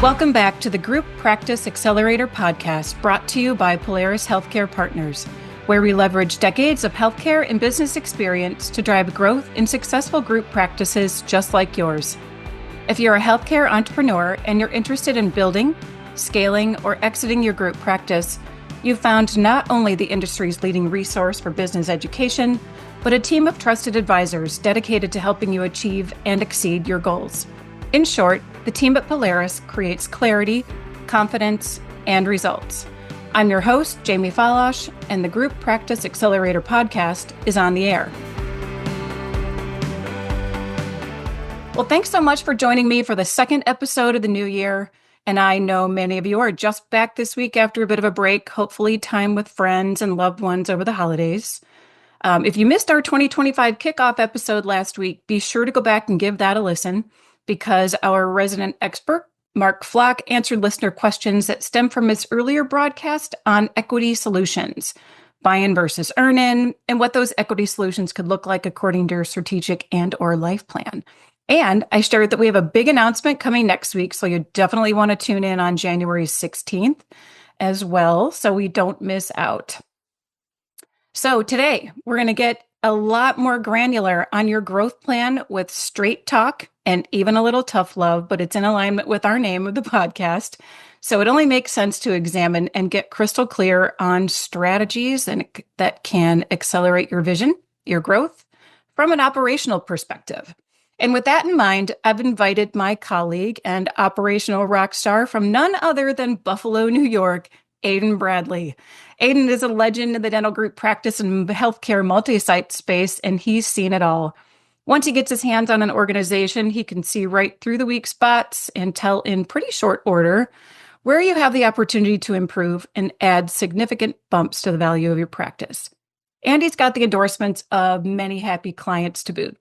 Welcome back to the Group Practice Accelerator podcast, brought to you by Polaris Healthcare Partners, where we leverage decades of healthcare and business experience to drive growth in successful group practices just like yours. If you're a healthcare entrepreneur and you're interested in building, scaling, or exiting your group practice, you've found not only the industry's leading resource for business education, but a team of trusted advisors dedicated to helping you achieve and exceed your goals. In short, the team at Polaris creates clarity, confidence, and results. I'm your host, Jamie Falosh, and the Group Practice Accelerator podcast is on the air. Well, thanks so much for joining me for the second episode of the new year. And I know many of you are just back this week after a bit of a break, hopefully time with friends and loved ones over the holidays. If you missed our 2025 kickoff episode last week, be sure to go back and give that a listen, because our resident expert, Mark Flock, answered listener questions that stem from his earlier broadcast on equity solutions, buy-in versus earn-in, and what those equity solutions could look like according to your strategic and or life plan. And I shared that we have a big announcement coming next week, so you definitely want to tune in on January 16th as well, so we don't miss out. So today, we're going to get a lot more granular on your growth plan with straight talk and even a little tough love, but it's in alignment with our name of the podcast. So it only makes sense to examine and get crystal clear on strategies that can accelerate your vision, your growth from an operational perspective. And with that in mind, I've invited my colleague and operational rock star from none other than Buffalo, New York, Adin Bradley. Adin is a legend in the dental group practice and healthcare multi-site space, and he's seen it all. Once he gets his hands on an organization, he can see right through the weak spots and tell in pretty short order where you have the opportunity to improve and add significant bumps to the value of your practice. And he's got the endorsements of many happy clients to boot.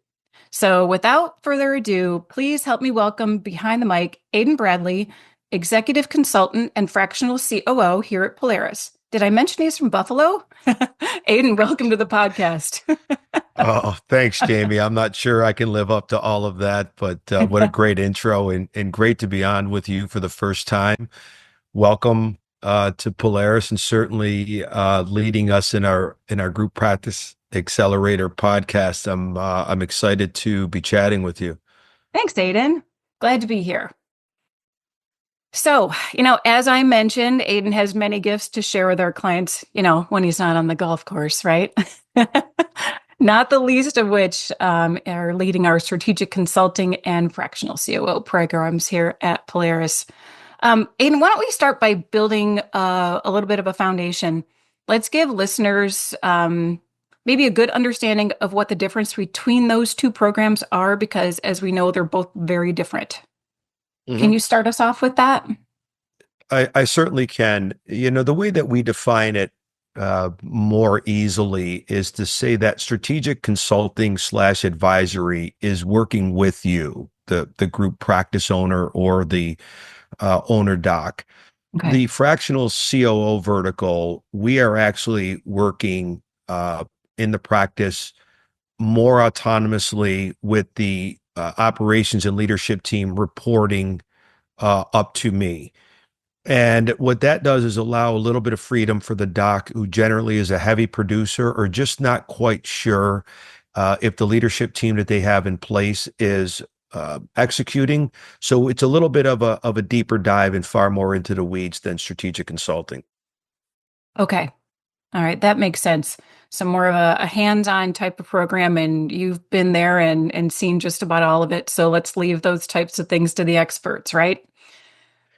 So without further ado, please help me welcome behind the mic, Adin Bradley, Executive Consultant and Fractional COO here at Polaris. Did I mention he's from Buffalo? Adin, welcome to the podcast. Oh, thanks, Jamie. I'm not sure I can live up to all of that, but what a great intro and great to be on with you for the first time. Welcome to Polaris, and certainly leading us in our Group Practice Accelerator podcast. I'm excited to be chatting with you. Thanks, Adin. Glad to be here. So, as I mentioned, Adin has many gifts to share with our clients, when he's not on the golf course, right? Not the least of which are leading our strategic consulting and fractional COO programs here at Polaris. Adin, why don't we start by building a little bit of a foundation? Let's give listeners maybe a good understanding of what the difference between those two programs are, because as we know, they're both very different. Mm-hmm. Can you start us off with that? I certainly can. The way that we define it more easily is to say that strategic consulting / advisory is working with you, the group practice owner or the owner doc. Okay. The fractional COO vertical, we are actually working in the practice more autonomously with the operations and leadership team reporting up to me. And what that does is allow a little bit of freedom for the doc, who generally is a heavy producer or just not quite sure if the leadership team that they have in place is executing. So it's a little bit of a deeper dive and far more into the weeds than strategic consulting. Okay. All right. That makes sense. So more of a hands-on type of program, and you've been there and seen just about all of it. So let's leave those types of things to the experts, right?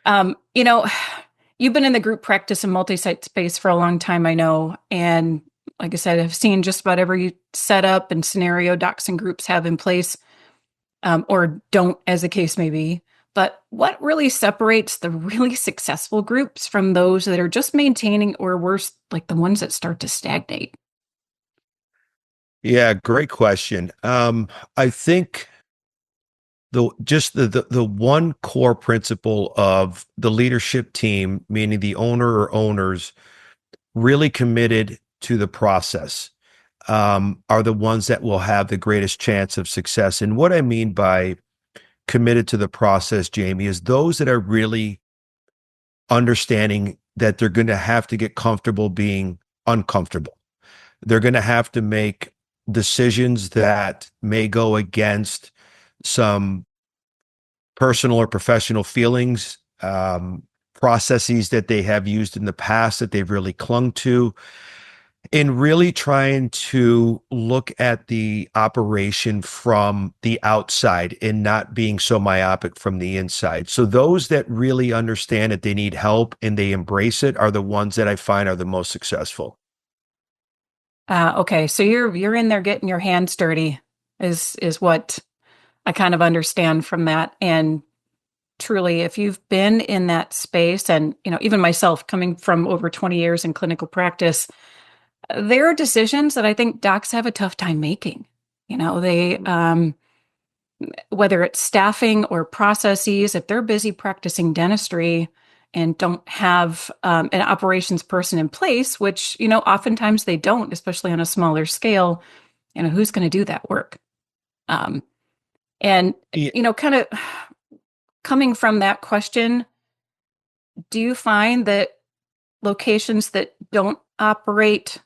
You've been in the group practice and multi-site space for a long time, I know. And like I said, I've seen just about every setup and scenario docs and groups have in place, or don't, as the case may be. But what really separates the really successful groups from those that are just maintaining, or worse, like the ones that start to stagnate? Yeah, great question. I think the one core principle of the leadership team, meaning the owner or owners, really committed to the process, are the ones that will have the greatest chance of success. And what I mean by committed to the process, Jamie, is those that are really understanding that they're going to have to get comfortable being uncomfortable. They're going to have to make decisions that may go against some personal or professional feelings, processes that they have used in the past that they've really clung to, in really trying to look at the operation from the outside and not being so myopic from the inside. So those that really understand that they need help and they embrace it are the ones that I find are the most successful. Okay, so you're in there getting your hands dirty is what I kind of understand from that. And truly, if you've been in that space, and even myself coming from over 20 years in clinical practice, there are decisions that I think docs have a tough time making. They whether it's staffing or processes, if they're busy practicing dentistry and don't have an operations person in place, which oftentimes they don't, especially on a smaller scale, who's going to do that work? Um, and Yeah, kind of coming from that question, do you find that locations that don't operate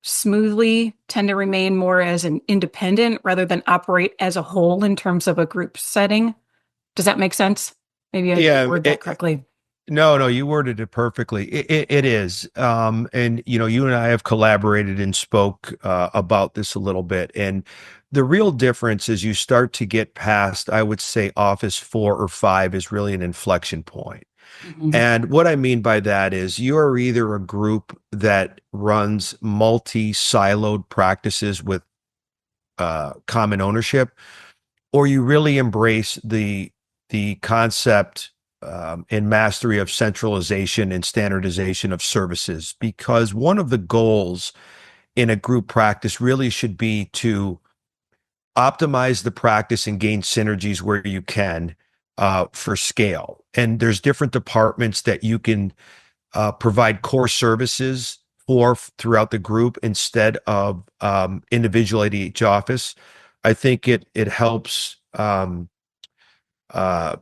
smoothly tend to remain more as an independent rather than operate as a whole in terms of a group setting? Does that make sense? Maybe I didn't yeah. word that correctly. No, no, you worded it perfectly. It is. And you and I have collaborated and spoke about this a little bit. And the real difference is you start to get past, I would say, Office 4 or 5 is really an inflection point. Mhm. And what I mean by that is you are either a group that runs multi-siloed practices with common ownership, or you really embrace the concept and mastery of centralization and standardization of services. Because one of the goals in a group practice really should be to optimize the practice and gain synergies where you can for scale. And there's different departments that you can provide core services for throughout the group instead of individual at each office. I think it helps uh,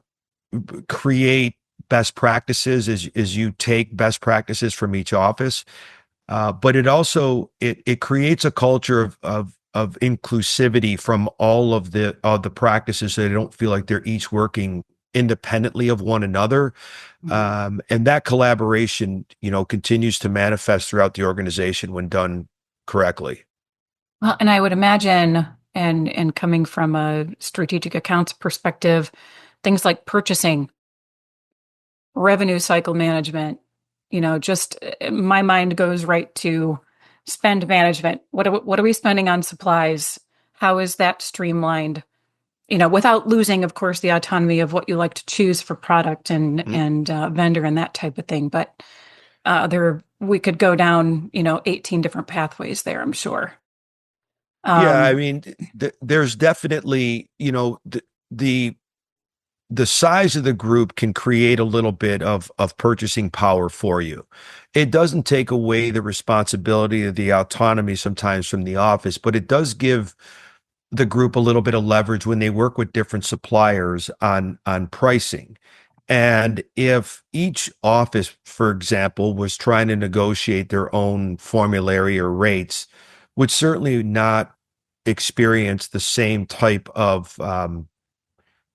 create best practices as you take best practices from each office. But it also it creates a culture of inclusivity from all of the practices, so they don't feel like they're each working independently of one another. Mhm. And that collaboration, continues to manifest throughout the organization when done correctly. Well, and I would imagine, and coming from a strategic accounts perspective, things like purchasing, revenue cycle management, just my mind goes right to spend management. What are we spending on supplies? How is that streamlined? Without losing, of course, the autonomy of what you like to choose for product and vendor and that type of thing. But there we could go down, 18 different pathways there, I'm sure. Yeah, I Um, mean, there's definitely, the the size of the group can create a little bit of purchasing power for you. It doesn't take away the responsibility of the autonomy sometimes from the office, but it does give the group a little bit of leverage when they work with different suppliers on pricing. And if each office, for example, was trying to negotiate their own formulary or rates, would certainly not experience the same type of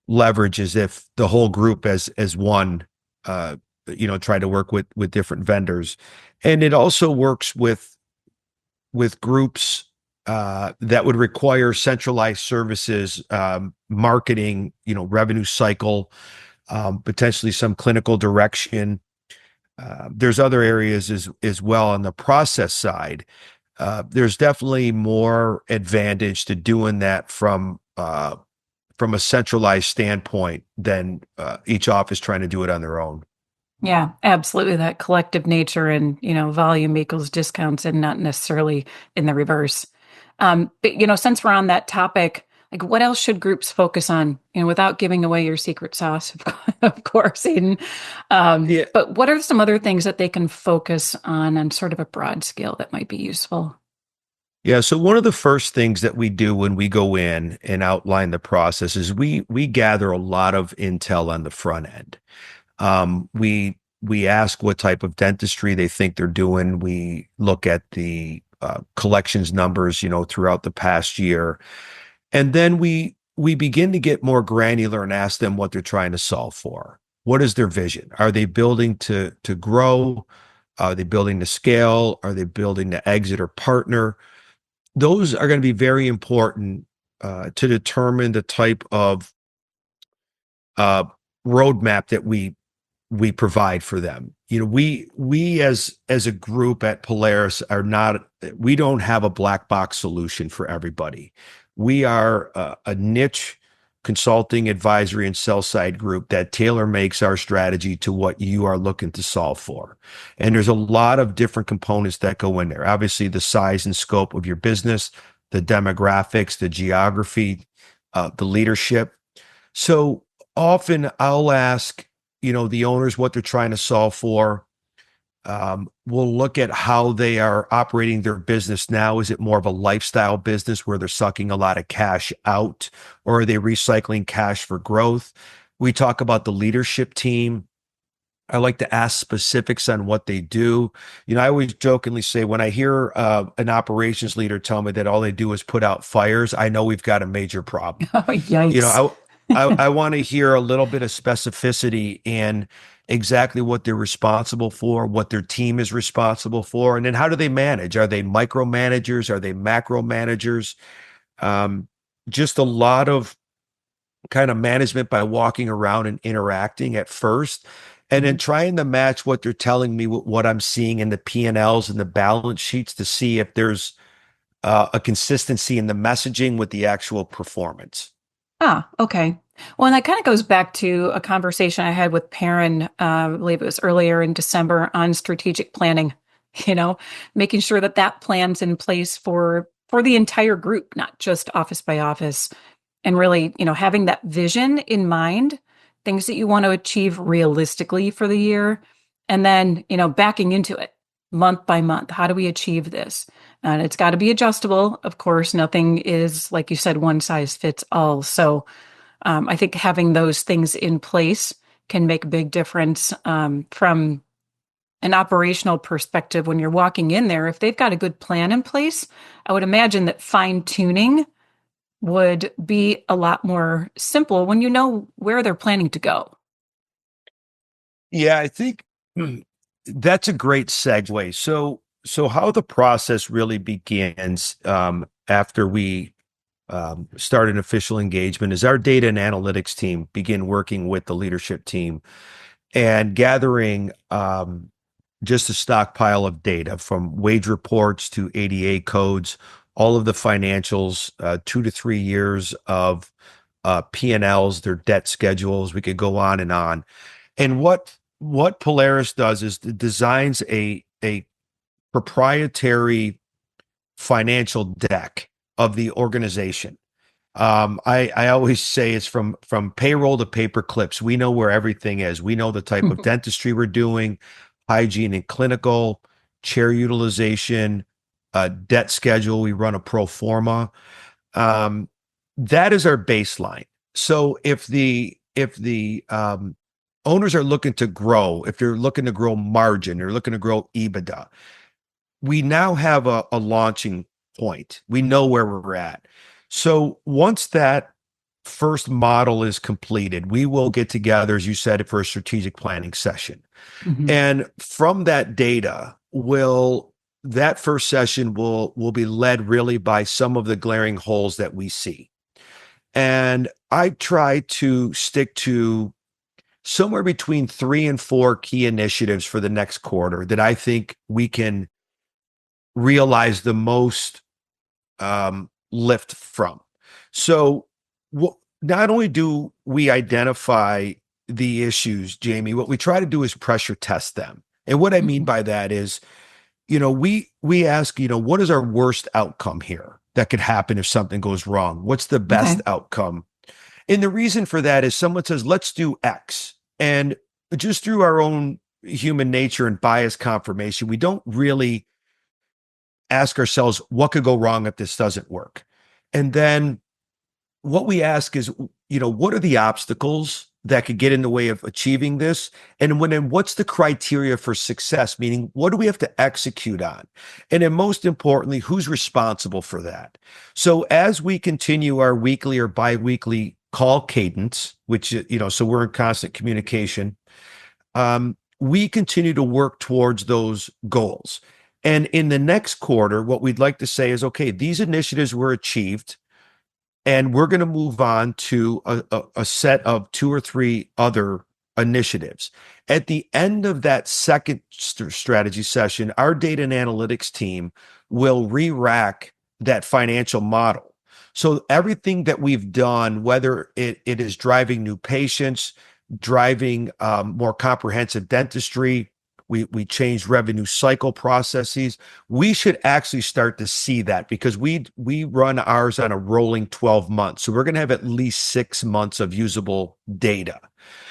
leverage as if the whole group as one uh try to work with different vendors. And it also works with groups that would require centralized services, marketing, revenue cycle, potentially some clinical direction. There's other areas as well on the process side. There's definitely more advantage to doing that from a centralized standpoint than each office trying to do it on their own. yeah, absolutely. That collective nature and, volume equals discounts and not necessarily in the reverse. But, since we're on that topic, like what else should groups focus on, without giving away your secret sauce, of course, Aiden. Yeah, But what are some other things that they can focus on sort of a broad scale that might be useful? Yeah, so one of the first things that we do when we go in and outline the process is we gather a lot of intel on the front end. We ask what type of dentistry they think they're doing. We look at the collections numbers, throughout the past year, and then we begin to get more granular and ask them what they're trying to solve for. What is their vision? Are they building to grow? Are they building to scale? Are they building to exit or partner? Those are going to be very important to determine the type of uh, roadmap that we provide for them. We as a group at Polaris are not, we don't have a black box solution for everybody. We are a niche consulting, advisory, and sell side group that tailor makes our strategy to what you are looking to solve for. And there's a lot of different components that go in there. Obviously, the size and scope of your business, the demographics, the geography, the leadership. So often I'll ask, the owners what they're trying to solve for. We'll look at how they are operating their business now. Is it more of a lifestyle business where they're sucking a lot of cash out, or are they recycling cash for growth? We talk about the leadership team. I like to ask specifics on what they do. I always jokingly say when I hear an operations leader tell me that all they do is put out fires, I know we've got a major problem. Oh, You yikes. know, I want to hear a little bit of specificity in exactly what they're responsible for, what their team is responsible for, and then how do they manage? Are they micromanagers? Are they macro managers? Um, just a lot of kind of management by walking around and interacting at first, and then Mhm. trying to match what they're telling me with what I'm seeing in the P&Ls and the balance sheets to see if there's a consistency in the messaging with the actual performance. Ah, okay. Well, and that kind of goes back to a conversation I had with Perrin, I believe it was earlier in December on strategic planning, you know, making sure that that plan's in place for the entire group, not just office by office, and really, having that vision in mind, things that you want to achieve realistically for the year, and then, backing into it month by month. How do we achieve this? And it's got to be adjustable. Of course, nothing is, like you said, one size fits all. So I think having those things in place can make a big difference from an operational perspective when you're walking in there. If they've got a good plan in place, I would imagine that fine tuning would be a lot more simple when you know where they're planning to go. Yeah, I think that's a great segue. So how the process really begins after we start an official engagement is our data and analytics team begin working with the leadership team and gathering just a stockpile of data from wage reports to ADA codes, all of the financials, 2 to 3 years of P&Ls, their debt schedules. We could go on and on. And what Polaris does is it designs a proprietary financial deck of the organization. I always say it's from payroll to paper clips. We know where everything is. We know the type of dentistry we're doing, hygiene and clinical, chair utilization, debt schedule. We run a pro forma. Um, that is our baseline. So if the owners are looking to grow, if they're looking to grow margin, they're looking to grow EBITDA, we now have a launching point. We know where we're at. So once that first model is completed, we will get together, as you said, for a strategic planning session. Mhm. And from that data, that first session will be led really by some of the glaring holes that we see. And I try to stick to somewhere between 3 and 4 key initiatives for the next quarter that I think we can realize the most lift from. So, not only do we identify the issues, Jamie, what we try to do is pressure test them. And what I mean Mhm. by that is, we ask, what is our worst outcome here that could happen if something goes wrong? What's the best Okay. outcome? And the reason for that is someone says, let's do X. And just through our own human nature and bias confirmation, we don't really ask ourselves, what could go wrong if this doesn't work? And then what we ask is, what are the obstacles that could get in the way of achieving this? And what's the criteria for success? Meaning, what do we have to execute on? And then most importantly, who's responsible for that? So as we continue our weekly or biweekly call cadence, which, so we're in constant communication, we continue to work towards those goals. And in the next quarter, what we'd like to say is, okay, these initiatives were achieved, and we're going to move on to a set of two or three other initiatives. At the end of that second strategy session, our data and analytics team will re-rack that financial model. So everything that we've done, whether it is driving new patients, driving more comprehensive dentistry, we changed revenue cycle processes. We should actually start to see that because we run ours on a rolling 12 months. So we're going to have at least 6 months of usable data.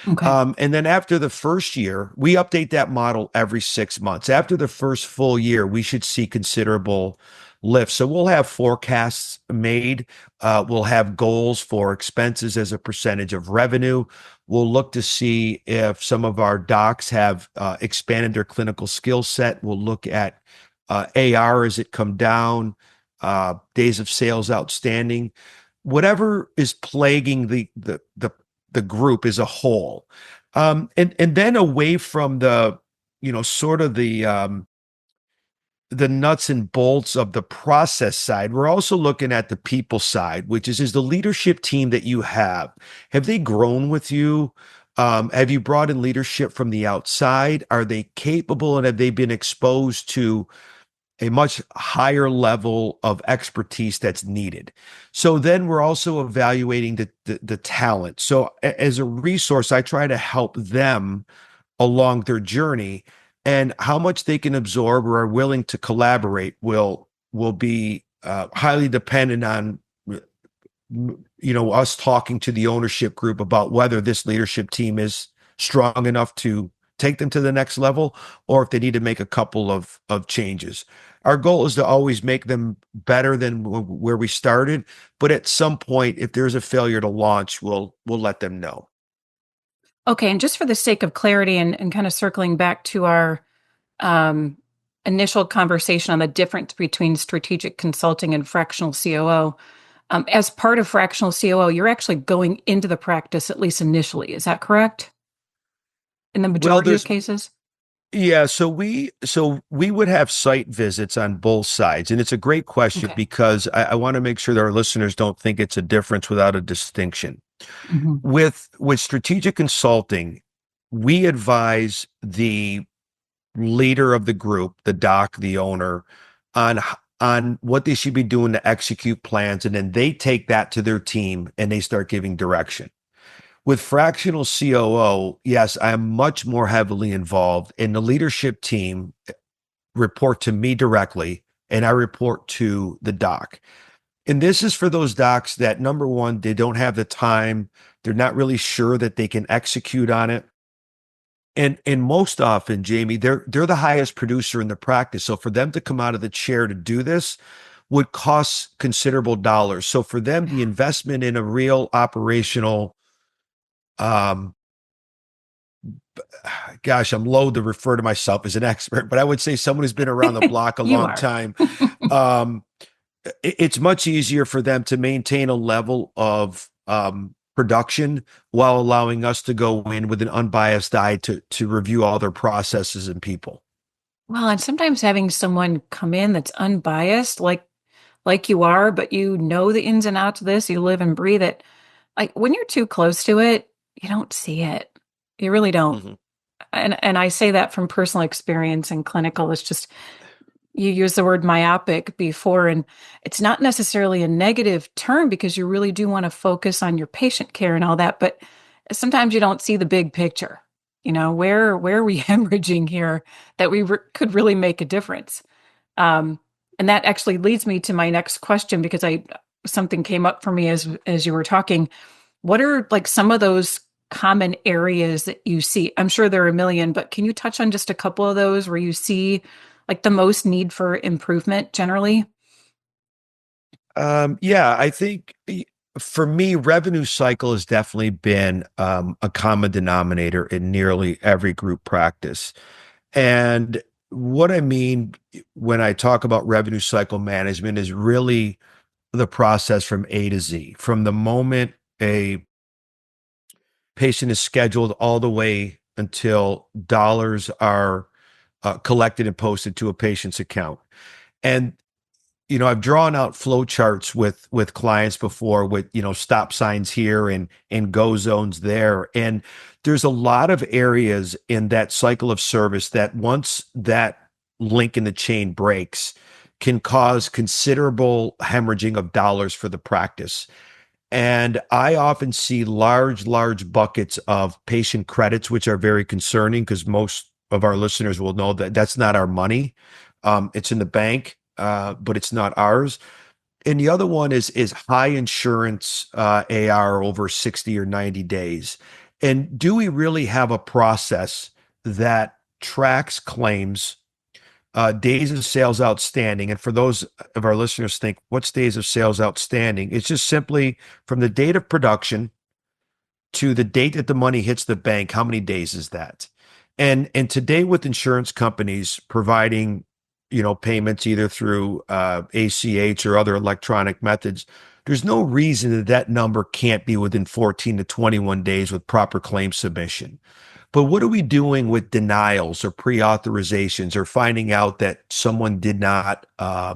Okay. And then after the first year, we update that model every 6 months. After the first full year, we should see considerable lift. So we'll have forecasts made. We'll have goals for expenses as a percentage of revenue. We'll look to see if some of our docs have expanded their clinical skill set. We'll look at AR as it come down, days of sales outstanding, whatever is plaguing the group as a whole. And then away from the, sort of the nuts and bolts of the process side, we're also looking at the people side, which is the leadership team that you have they grown with you? Have you brought in leadership from the outside? Are they capable, and have they been exposed to a much higher level of expertise that's needed? So then we're also evaluating the talent. So as a resource, I try to help them along their journey, and how much they can absorb or are willing to collaborate will be highly dependent on us talking to the ownership group about whether this leadership team is strong enough to take them to the next level, or if they need to make a couple of changes. Our goal is to always make them better than where we started, but at some point, if there's a failure to launch, we'll let them know. Okay. And just for the sake of clarity and kind of circling back to our um, initial conversation on the difference between strategic consulting and fractional COO, as part of fractional COO, you're actually going into the practice, at least initially. Is that correct? In the Well, majority of there's cases? Yeah, so we would have site visits on both sides, and it's a great question Okay. because I want to make sure that our listeners don't think it's a difference without a distinction. Hmm. With strategic consulting, we advise the leader of the group, the doc, the owner, on on what they should be doing to execute plans, and then they take that to their team and they start giving direction. With fractional COO, yes, I am much more heavily involved, and the leadership team report to me directly, and I report to the doc. And this is for those docs that, number one, they don't have the time, they're not really sure that they can execute on it. And most often, Jamie, they're the highest producer in the practice. So for them to come out of the chair to do this would cost considerable dollars. So for them, the investment in a real operational um gosh, I'm loath to refer to myself as an expert, but I would say someone who's been around the block a You long are. time. Um, it's much easier for them to maintain a level of production while allowing us to go in with an unbiased eye to review all their processes and people. Well, and sometimes having someone come in that's unbiased, like you are, but you know the ins and outs of this, you live and breathe it. Like when you're too close to it, you don't see it. You really don't. Mhm. And I say that from personal experience in clinical. It's just you use the word myopic before, and it's not necessarily a negative term because you really do want to focus on your patient care and all that, but sometimes you don't see the big picture. Where are we hemorrhaging here that could really make a difference? Um, and that actually leads me to my next question because I something came up for me as you were talking. What are like some of those common areas that you see? I'm sure there are a million, but can you touch on just a couple of those where you see like the most need for improvement generally? Yeah, I think for me, revenue cycle has definitely been a common denominator in nearly every group practice. And what I mean when I talk about revenue cycle management is really the process from A to Z, from the moment a patient is scheduled all the way until dollars are collected and posted to a patient's account. And I've drawn out flow charts with clients before with, stop signs here and go zones there. And there's a lot of areas in that cycle of service that once that link in the chain breaks can cause considerable hemorrhaging of dollars for the practice. And I often see large buckets of patient credits, which are very concerning because most of our listeners will know that that's not our money. It's in the bank, but it's not ours. And the other one is high insurance AR over 60 or 90 days. And do we really have a process that tracks claims, days of sales outstanding? And for those of our listeners think, what's days of sales outstanding? It's just simply from the date of production to the date that the money hits the bank, how many days is that? And today with insurance companies providing, payments either through ACH or other electronic methods, there's no reason that that number can't be within 14 to 21 days with proper claim submission. But what are we doing with denials or pre-authorizations or finding out that someone did not uh,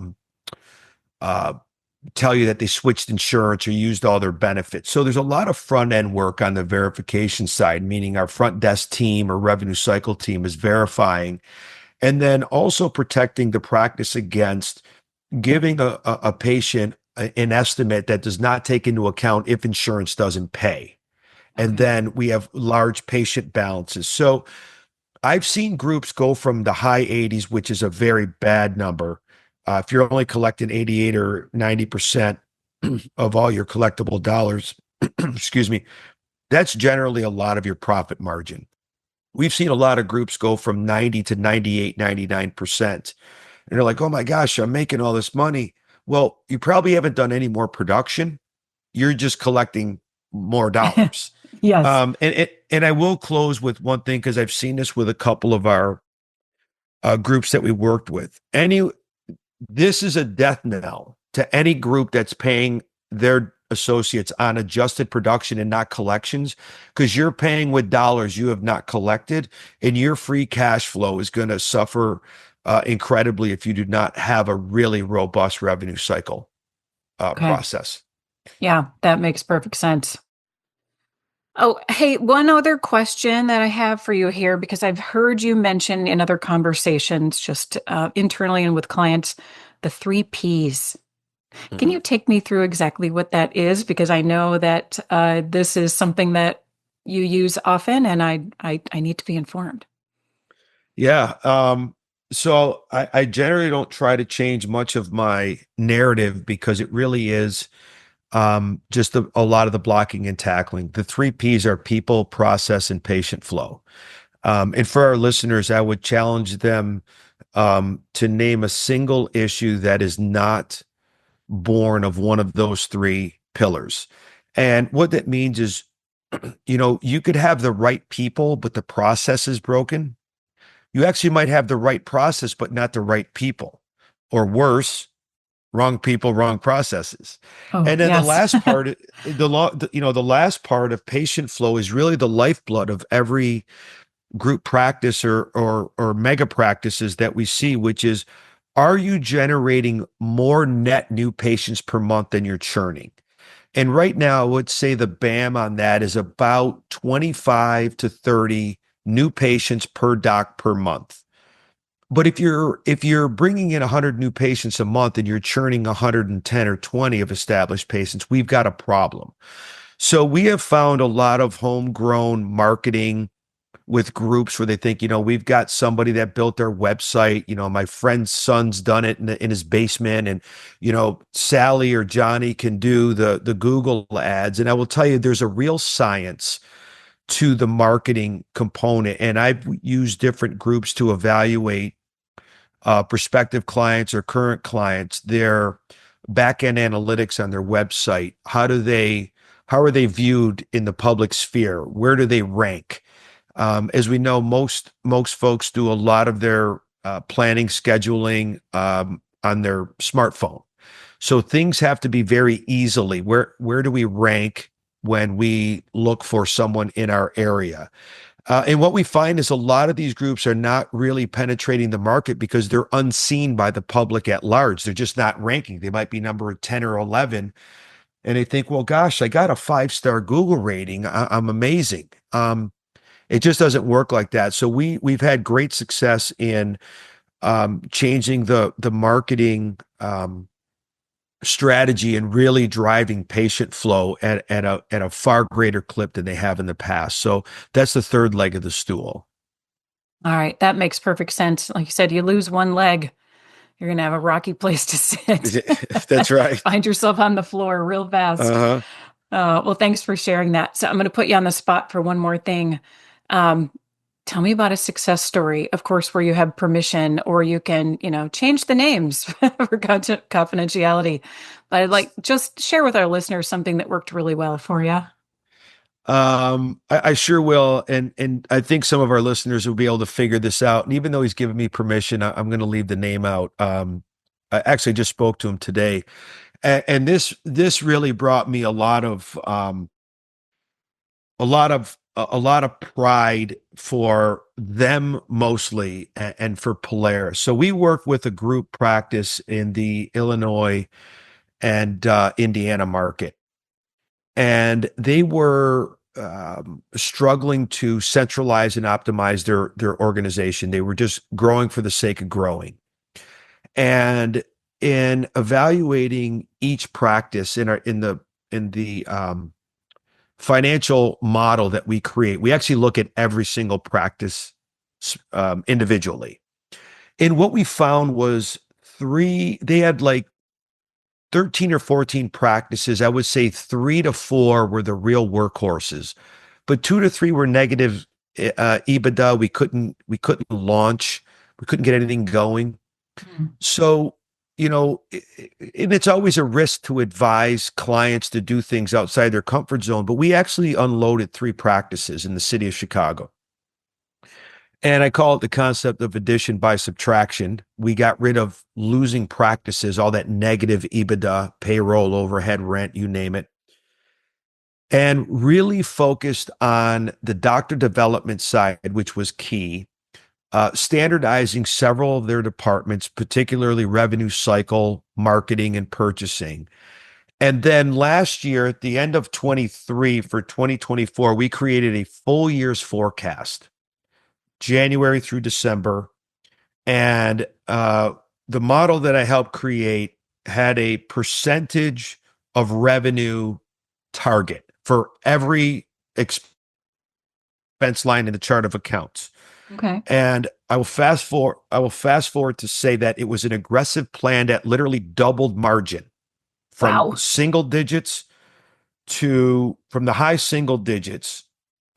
tell you that they switched insurance or used all their benefits? So there's a lot of front end work on the verification side, meaning our front desk team or revenue cycle team is verifying, and then also protecting the practice against giving a patient an estimate that does not take into account if insurance doesn't pay. And Okay. then we have large patient balances. So I've seen groups go from the high 80s, which is a very bad number. If you're only collecting 88 or 90% of all your collectible dollars, excuse me, that's generally a lot of your profit margin. We've seen a lot of groups go from 90 to 98, 99%. And they're like, oh my gosh, I'm making all this money. Well, you probably haven't done any more production. You're just collecting more dollars. Yes. And I will close with one thing because I've seen this with a couple of our groups that we worked with. This is a death knell to any group that's paying their associates on adjusted production and not collections, because you're paying with dollars you have not collected, and your free cash flow is going to suffer incredibly if you do not have a really robust revenue cycle Okay. process. Yeah, that makes perfect sense. Oh, hey, one other question that I have for you here, because I've heard you mention in other conversations, just internally and with clients, the three Ps. Can Mhm. you take me through exactly what that is? Because I know that this is something that you use often, and I need to be informed. Yeah. So I generally don't try to change much of my narrative because it really is just a lot of the blocking and tackling. The three Ps are people, process, and patient flow. And for our listeners, I would challenge them to name a single issue that is not born of one of those three pillars. And what that means is, you could have the right people, but the process is broken. You actually might have the right process, but not the right people, or worse, wrong people, wrong processes. Oh, And then the yes. last part, the last part of patient flow is really the lifeblood of every group practice or mega practices that we see, which is, are you generating more net new patients per month than you're churning? And right now, I would say the BAM on that is about 25 to 30 new patients per doc per month. But if you're bringing in 100 new patients a month and you're churning 110 or 20 of established patients, we've got a problem. So we have found a lot of homegrown marketing with groups where they think, we've got somebody that built their website. My friend's son's done it in his basement, and Sally or Johnny can do the Google ads. And I will tell you, there's a real science to the marketing component, and I've used different groups to evaluate prospective clients or current clients, their back-end analytics on their website. How are they viewed in the public sphere? Where do they rank? As we know, most folks do a lot of their planning, scheduling on their smartphone. So things have to be very easily. Where do we rank when we look for someone in our area? And what we find is a lot of these groups are not really penetrating the market because they're unseen by the public at large. They're just not ranking. They might be number 10 or 11. And they think, well, gosh, I got a 5-star Google rating. I'm amazing. It just doesn't work like that. So we've had great success in changing the marketing strategy and really driving patient flow at a far greater clip than they have in the past. So that's the third leg of the stool. All right, that makes perfect sense. Like you said, you lose one leg, you're going to have a rocky place to sit. That's right. Find yourself on the floor real fast. Uh-huh. Well, thanks for sharing that. So I'm going to put you on the spot for one more thing. Um, Tell me about a success story, of course, where you have permission or you can, change the names for confidentiality. But I'd like just share with our listeners something that worked really well for you. I sure will, and I think some of our listeners will be able to figure this out. And even though he's given me permission, I'm going to leave the name out. I actually just spoke to him today, and this really brought me a lot of pride for them mostly, and for Polaris. So we work with a group practice in the Illinois and Indiana market, and they were struggling to centralize and optimize their organization. They were just growing for the sake of growing. And in evaluating each practice in the financial model that we create, we actually look at every single practice individually. And what we found was they had like 13 or 14 practices. I would say 3 to 4 were the real workhorses, but 2 to 3 were negative EBITDA. We couldn't launch. We couldn't get anything going. Mhm. So, and it's always a risk to advise clients to do things outside their comfort zone, but we actually unloaded 3 practices in the city of Chicago. And I call it the concept of addition by subtraction. We got rid of losing practices, all that negative EBITDA, payroll, overhead, rent, you name it, and really focused on the doctor development side, which was key. Standardizing several of their departments, particularly revenue cycle, marketing, and purchasing. And then last year, at the end of 23 for 2024, we created a full year's forecast, January through December. And the model that I helped create had a percentage of revenue target for every expense line in the chart of accounts. Okay. And I will fast forward to say that it was an aggressive plan that literally doubled margin from Wow. single digits from the high single digits.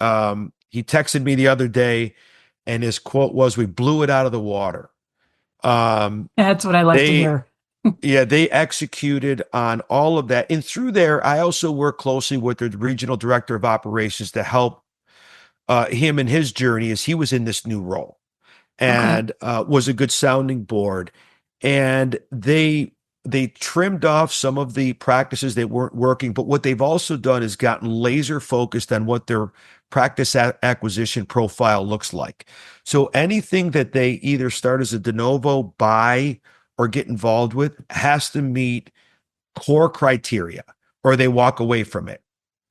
He texted me the other day, and his quote was, "We blew it out of the water." Um, That's what I like to they hear. Yeah, they executed on all of that. And through there, I also work closely with the regional director of operations to help him in his journey as he was in this new role, Okay. and was a good sounding board. And they trimmed off some of the practices that weren't working, but what they've also done is gotten laser focused on what their practice acquisition profile looks like. So anything that they either start as a de novo, buy, or get involved with has to meet core criteria, or they walk away from it.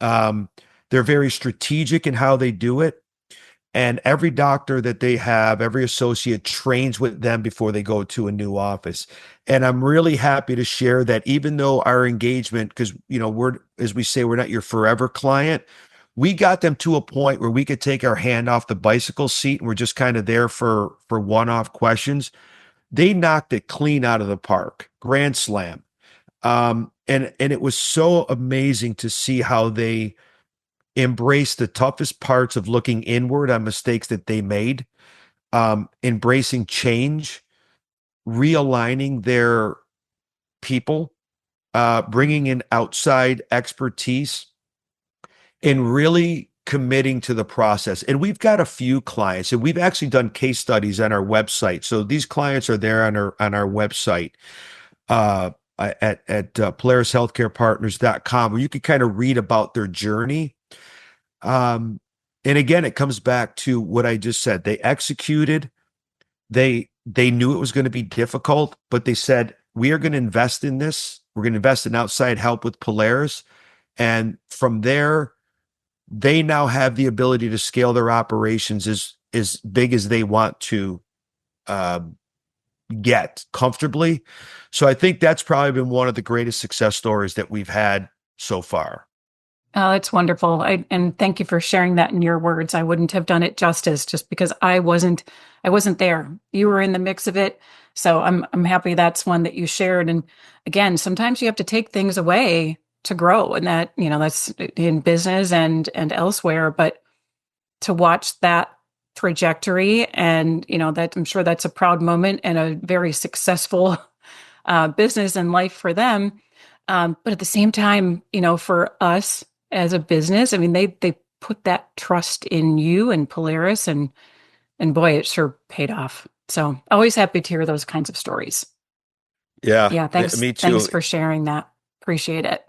Um, they're very strategic in how they do it. And every doctor that they have, every associate trains with them before they go to a new office. And I'm really happy to share that even though our engagement, because as we say, we're not your forever client, we got them to a point where we could take our hand off the bicycle seat and we're just kind of there for one-off questions. They knocked it clean out of the park, grand slam. And it was so amazing to see how they embrace the toughest parts of looking inward on mistakes that they made, embracing change, realigning their people, bringing in outside expertise, and really committing to the process. And we've got a few clients, and we've actually done case studies on our website. So these clients are there on our website at polarishealthcarepartners.com, where you can kind of read about their journey. And again, it comes back to what I just said. They executed. They knew it was going to be difficult, but they said, we are going to invest in this. We're going to invest in outside help with Polaris. And from there, they now have the ability to scale their operations as big as they want to get comfortably. So I think that's probably been one of the greatest success stories that we've had so far. Oh, that's wonderful. And thank you for sharing that in your words. I wouldn't have done it justice just because I wasn't there. You were in the mix of it. So I'm happy that's one that you shared. And again, sometimes you have to take things away to grow, and that, that's in business and elsewhere, but to watch that trajectory and, that I'm sure that's a proud moment and a very successful business and life for them. But at the same time, for us as a business, I mean, they put that trust in you and Polaris, and boy, it sure paid off. So always happy to hear those kinds of stories. Yeah, Yeah, thanks. me too. Thanks for sharing that. Appreciate it.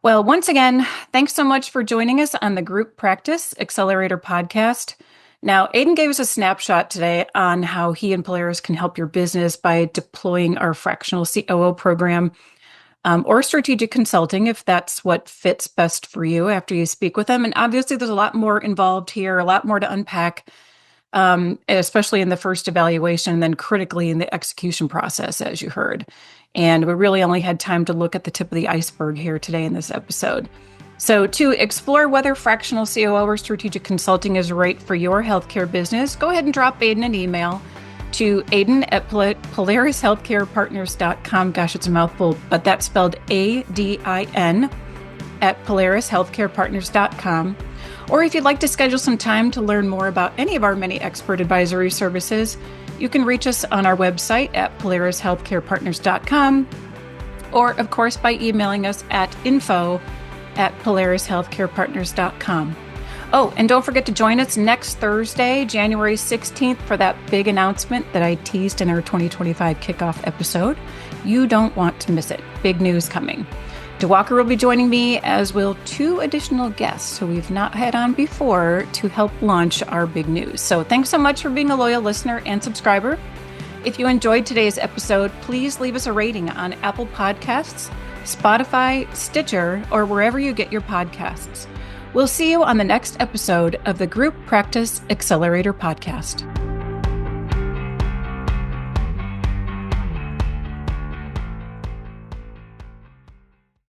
Well, once again, thanks so much for joining us on the Group Practice Accelerator podcast. Now, Adin gave us a snapshot today on how he and Polaris can help your business by deploying our Fractional COO program, or strategic consulting, if that's what fits best for you after you speak with them. And obviously, there's a lot more involved here, a lot more to unpack, especially in the first evaluation, and then critically in the execution process, as you heard. And we really only had time to look at the tip of the iceberg here today in this episode. So to explore whether fractional COO or strategic consulting is right for your healthcare business, go ahead and drop Adin an email to Adin at polarishealthcarepartners.com. Gosh, it's a mouthful, but that's spelled ADIN at polarishealthcarepartners.com. Or if you'd like to schedule some time to learn more about any of our many expert advisory services, you can reach us on our website at polarishealthcarepartners.com, or of course by emailing us at info@polarishealthcarepartners.com. Oh, and don't forget to join us next Thursday, January 16th, for that big announcement that I teased in our 2025 kickoff episode. You don't want to miss it. Big news coming. DeWalker will be joining me, as will 2 additional guests who we've not had on before to help launch our big news. So thanks so much for being a loyal listener and subscriber. If you enjoyed today's episode, please leave us a rating on Apple Podcasts, Spotify, Stitcher, or wherever you get your podcasts. We'll see you on the next episode of the Group Practice Accelerator podcast.